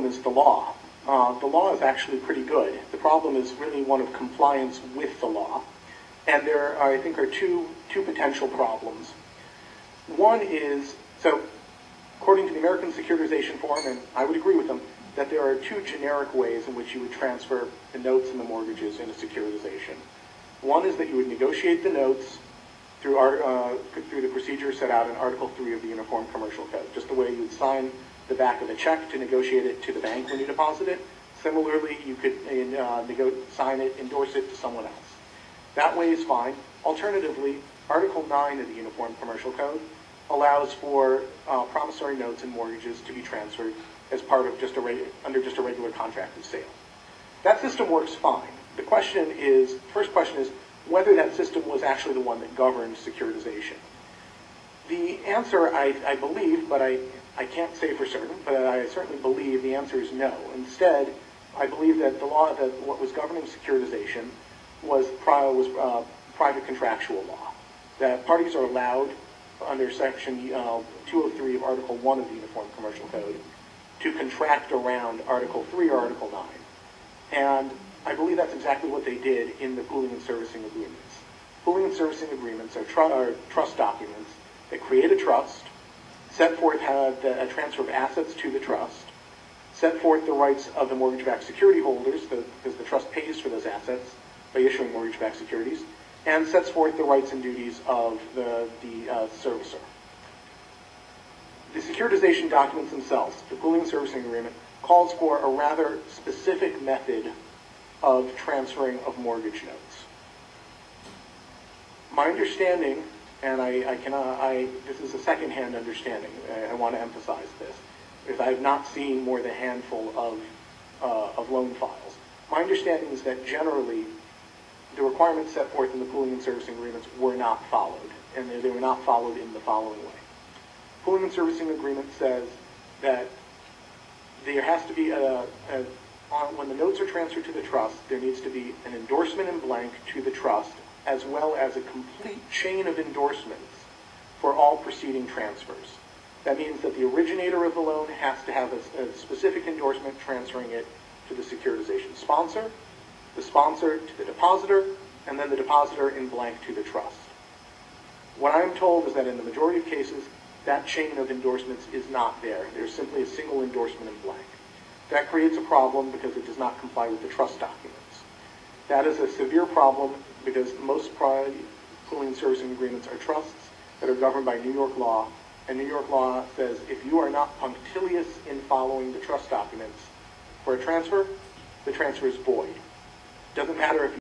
is the law. The law is actually pretty good. The problem is really one of compliance with the law. And there are, I think, are two potential problems. One is, so according to the American Securitization Forum, and I would agree with them, that there are two generic ways in which you would transfer the notes and the mortgages in a securitization. One is that you would negotiate the notes through the procedure set out in Article 3 of the Uniform Commercial Code, just the way you would sign the back of a check to negotiate it to the bank when you deposit it. Similarly, you could sign it, endorse it to someone else. That way is fine. Alternatively, Article 9 of the Uniform Commercial Code allows for promissory notes and mortgages to be transferred as part of under just a regular contract of sale. That system works fine. The first question is whether that system was actually the one that governed securitization. The answer, I believe, but I can't say for certain, but I certainly believe the answer is no. Instead, I believe that what was governing securitization was private contractual law. That parties are allowed, under Section 203 of Article 1 of the Uniform Commercial Code, to contract around Article 3 or Article 9. And I believe that's exactly what they did in the pooling and servicing agreements. Pooling and servicing agreements are trust documents that create a trust, set forth a transfer of assets to the trust, set forth the rights of the mortgage-backed security holders, because the trust pays for those assets by issuing mortgage-backed securities, and sets forth the rights and duties of the servicer. The securitization documents themselves, the pooling and servicing agreement, calls for a rather specific method of transferring of mortgage notes. My understanding, and this is a second-hand understanding, I want to emphasize this, because I have not seen more than a handful of loan files. My understanding is that generally the requirements set forth in the pooling and servicing agreements were not followed, and they were not followed in the following way. Pooling and servicing agreement says that there has to be when the notes are transferred to the trust, there needs to be an endorsement in blank to the trust, as well as a complete chain of endorsements for all preceding transfers. That means that the originator of the loan has to have a specific endorsement transferring it to the securitization sponsor, the sponsor to the depositor, and then the depositor in blank to the trust. What I'm told is that in the majority of cases, that chain of endorsements is not there. There's simply a single endorsement in blank. That creates a problem because it does not comply with the trust documents. That is a severe problem because most pooling and servicing agreements are trusts that are governed by New York law, and New York law says if you are not punctilious in following the trust documents for a transfer, the transfer is void. Doesn't matter if